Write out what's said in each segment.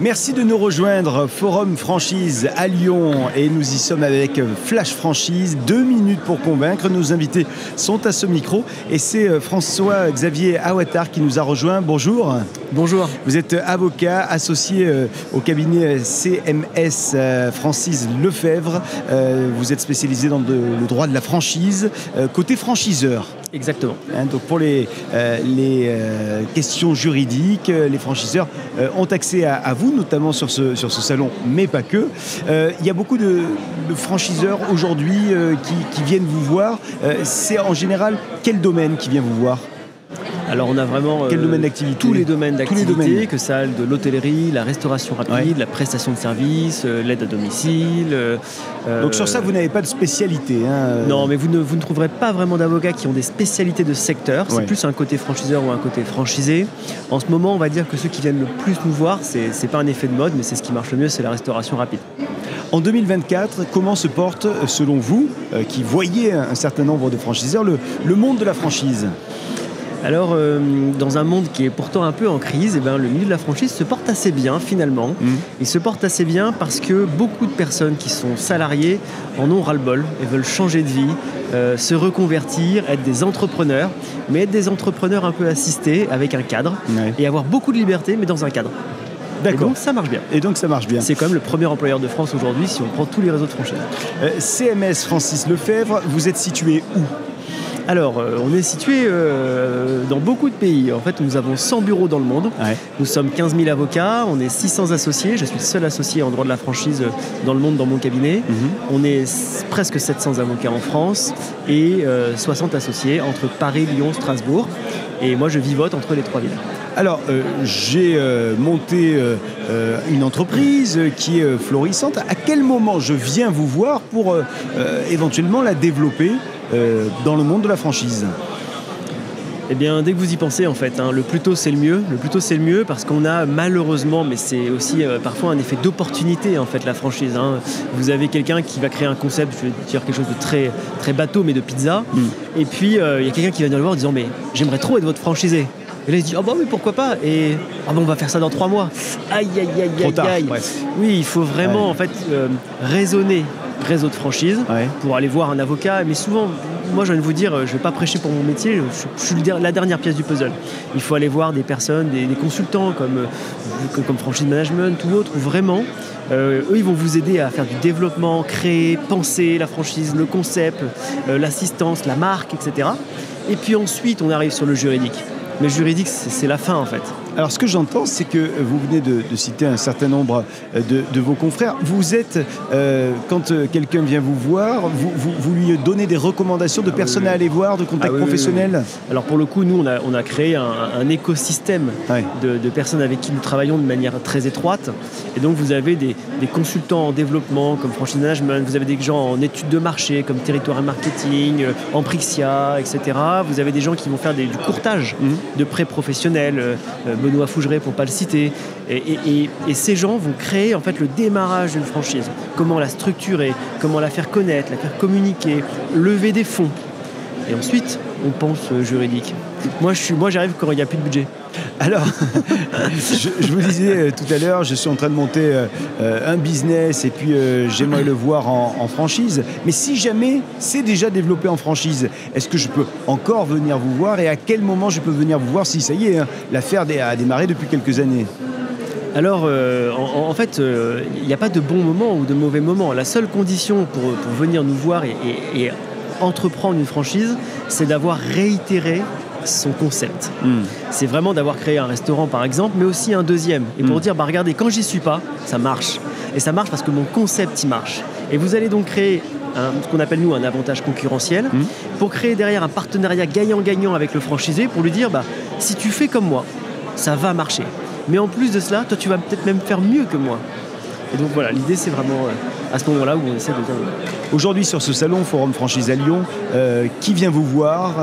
Merci de nous rejoindre, Forum Franchise à Lyon, et nous y sommes avec Flash Franchise, 2 minutes pour convaincre. Nos invités sont à ce micro et c'est François-Xavier Aouattard qui nous a rejoint. Bonjour. Bonjour. Vous êtes avocat associé au cabinet CMS Francis Lefebvre. Vous êtes spécialisé dans le droit de la franchise, côté franchiseur. Exactement. Donc pour les questions juridiques, les franchiseurs ont accès à vous, notamment sur ce salon, mais pas que. Il y a beaucoup de franchiseurs aujourd'hui qui viennent vous voir. C'est en général quel domaine qui vient vous voir ? Alors on a vraiment quel domaine d'activité ? tous les domaines d'activité, que ça de l'hôtellerie, la restauration rapide, la prestation de services, l'aide à domicile. Donc sur ça, vous n'avez pas de spécialité, hein. Non, mais vous ne trouverez pas vraiment d'avocats qui ont des spécialités de secteur. C'est plus un côté franchiseur ou un côté franchisé. En ce moment, on va dire que ceux qui viennent le plus nous voir, c'est pas un effet de mode, mais c'est ce qui marche le mieux, c'est la restauration rapide. En 2024, comment se porte, selon vous, qui voyez un certain nombre de franchiseurs, le monde de la franchise ? Alors, dans un monde qui est pourtant un peu en crise, le milieu de la franchise se porte assez bien finalement. Il se porte assez bien parce que beaucoup de personnes qui sont salariées en ont ras-le-bol et veulent changer de vie, se reconvertir, être des entrepreneurs, mais être des entrepreneurs un peu assistés avec un cadre et avoir beaucoup de liberté, mais dans un cadre. D'accord. Et donc ça marche bien. C'est quand même le premier employeur de France aujourd'hui si on prend tous les réseaux de franchise. CMS Francis Lefebvre, vous êtes situé où ? Alors, on est situé dans beaucoup de pays. En fait, nous avons 100 bureaux dans le monde. Nous sommes 15 000 avocats, on est 600 associés. Je suis le seul associé en droit de la franchise dans le monde dans mon cabinet. On est presque 700 avocats en France et 60 associés entre Paris, Lyon, Strasbourg. Et moi, je vivote entre les 3 villes. Alors, j'ai monté une entreprise qui est florissante. À quel moment je viens vous voir pour éventuellement la développer dans le monde de la franchise ? Eh bien, dès que vous y pensez, en fait, le plus tôt c'est le mieux. Le plus tôt c'est le mieux parce qu'on a malheureusement, mais c'est aussi parfois un effet d'opportunité, en fait, la franchise. Vous avez quelqu'un qui va créer un concept, je vais dire quelque chose de très, très bateau, mais de pizza. Et puis, il y a quelqu'un qui va venir le voir en disant « Mais j'aimerais trop être votre franchisé ». Et là, il se dit « Ah bah oui, pourquoi pas ?» Et « Ah bah on va faire ça dans 3 mois. » Aïe, aïe, aïe, aïe, aïe. Oui, il faut vraiment, en fait, raisonner réseau de franchise pour aller voir un avocat. Mais souvent, moi, j'ai envie de vous dire, je ne vais pas prêcher pour mon métier, je suis la dernière pièce du puzzle. Il faut aller voir des personnes, des consultants comme Franchise Management ou autres, où vraiment, eux, ils vont vous aider à faire du développement, créer, penser la franchise, le concept, l'assistance, la marque, etc. Et puis ensuite, on arrive sur le juridique. Mais le juridique, c'est la fin, en fait. Alors, ce que j'entends, c'est que vous venez de citer un certain nombre de vos confrères. Vous êtes, quand quelqu'un vient vous voir, vous lui donnez des recommandations de personnes à aller voir, de contacts professionnels ? Alors, pour le coup, nous, on a créé un écosystème de personnes avec qui nous travaillons de manière très étroite. Et donc, vous avez des consultants en développement, comme Franchise Management. Vous avez des gens en études de marché, comme Territoire et Marketing, en Prixia, etc. Vous avez des gens qui vont faire du courtage de prêts professionnels, Benoît Fougeret pour ne pas le citer, et ces gens vont créer en fait le démarrage d'une franchise, comment la structurer, comment la faire connaître, la faire communiquer, lever des fonds, et ensuite on pense juridique. Moi j'arrive quand il n'y a plus de budget. Alors, je vous disais tout à l'heure, je suis en train de monter un business et puis j'aimerais le voir en franchise. Mais si jamais c'est déjà développé en franchise, est-ce que je peux encore venir vous voir et à quel moment je peux venir vous voir si ça y est, l'affaire a démarré depuis quelques années ? Alors, en fait, il n'y a pas de bon moment ou de mauvais moment. La seule condition pour venir nous voir et entreprendre une franchise, c'est d'avoir réitéré son concept. C'est vraiment d'avoir créé un restaurant par exemple, mais aussi un deuxième. Et pour dire, regardez, quand j'y suis pas, ça marche. Et ça marche parce que mon concept, il marche. Et vous allez donc créer ce qu'on appelle nous un avantage concurrentiel pour créer derrière un partenariat gagnant-gagnant avec le franchisé pour lui dire, si tu fais comme moi, ça va marcher. Mais en plus de cela, toi, tu vas peut-être même faire mieux que moi. Et donc voilà, l'idée, c'est vraiment à ce moment-là où on essaie de dire... Aujourd'hui, sur ce salon Forum Franchise à Lyon, qui vient vous voir ?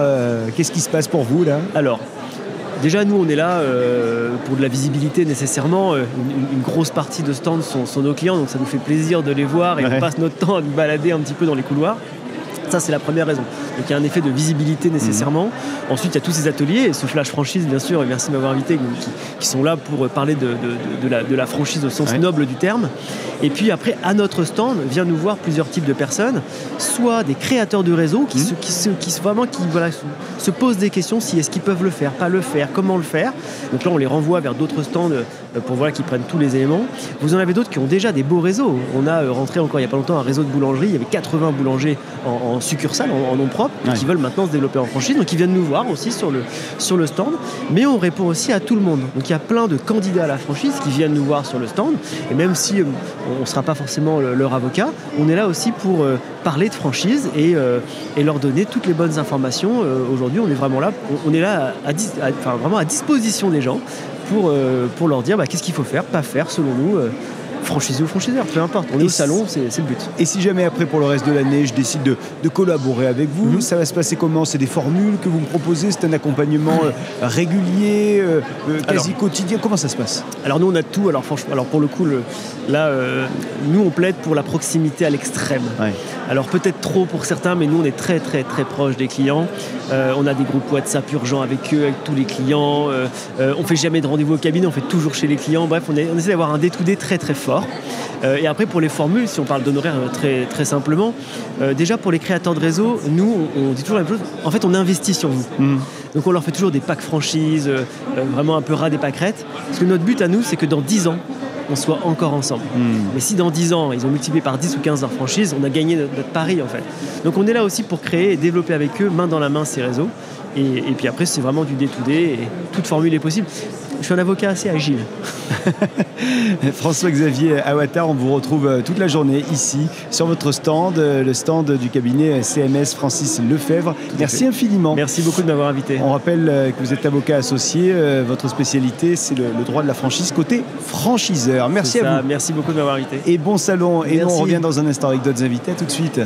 Qu'est-ce qui se passe pour vous, là ? Alors, déjà, nous, on est là pour de la visibilité nécessairement. Une grosse partie de stands sont nos clients, donc ça nous fait plaisir de les voir et on passe notre temps à nous balader un petit peu dans les couloirs. Ça, c'est la première raison. Donc il y a un effet de visibilité nécessairement. Ensuite, il y a tous ces ateliers, et ce Flash Franchise, bien sûr, et merci de m'avoir invité, qui sont là pour parler de la franchise au sens noble du terme. Et puis après, à notre stand, viennent nous voir plusieurs types de personnes, soit des créateurs de réseau qui se posent des questions si est-ce qu'ils peuvent le faire, pas le faire, comment le faire. Donc là, on les renvoie vers d'autres stands pour qu'ils prennent tous les éléments. Vous en avez d'autres qui ont déjà des beaux réseaux. On a rentré encore il n'y a pas longtemps un réseau de boulangerie. Il y avait 80 boulangers en succursale, en nom propre, qui veulent maintenant se développer en franchise. Donc ils viennent nous voir aussi sur le stand. Mais on répond aussi à tout le monde. Donc il y a plein de candidats à la franchise qui viennent nous voir sur le stand. Et même si on ne sera pas forcément leur avocat, on est là aussi pour parler de franchise et leur donner toutes les bonnes informations. Aujourd'hui, on est vraiment là. On est là vraiment à disposition des gens pour leur dire qu'est-ce qu'il faut faire, pas faire selon nous. Franchisé ou franchiseur, peu importe. On est au salon, c'est le but. Et si jamais après, pour le reste de l'année, je décide de collaborer avec vous, ça va se passer comment? C'est des formules que vous me proposez? C'est un accompagnement régulier, quasi quotidien? Comment ça se passe? Alors nous, on a tout. Alors franchement, pour le coup, nous, on plaide pour la proximité à l'extrême. Ouais. Alors peut-être trop pour certains, mais nous, on est très, très, très proche des clients. On a des groupes WhatsApp urgents avec eux, avec tous les clients. On fait jamais de rendez-vous au cabinet, on fait toujours chez les clients. Bref, on essaie d'avoir un day-to-day très, très fort. Et après, pour les formules, si on parle d'honoraires très, très simplement, déjà pour les créateurs de réseau, nous, on dit toujours la même chose. En fait, on investit sur vous. Donc on leur fait toujours des packs franchises, vraiment un peu ras des pâquerettes. Parce que notre but à nous, c'est que dans 10 ans, on soit encore ensemble. Mais si dans 10 ans, ils ont multiplié par 10 ou 15 leur franchise, on a gagné notre pari en fait. Donc on est là aussi pour créer et développer avec eux, main dans la main, ces réseaux. Et puis après, c'est vraiment du day-to-day et toute formule est possible. Je suis un avocat assez agile. François-Xavier Aouattard, on vous retrouve toute la journée ici, sur votre stand, le stand du cabinet CMS Francis Lefebvre. Merci infiniment. Merci beaucoup de m'avoir invité. On rappelle que vous êtes avocat associé. Votre spécialité, c'est le droit de la franchise côté franchiseur. Merci à vous. Merci beaucoup de m'avoir invité. Et bon salon. Et nous, on revient dans un instant avec d'autres invités. À tout de suite.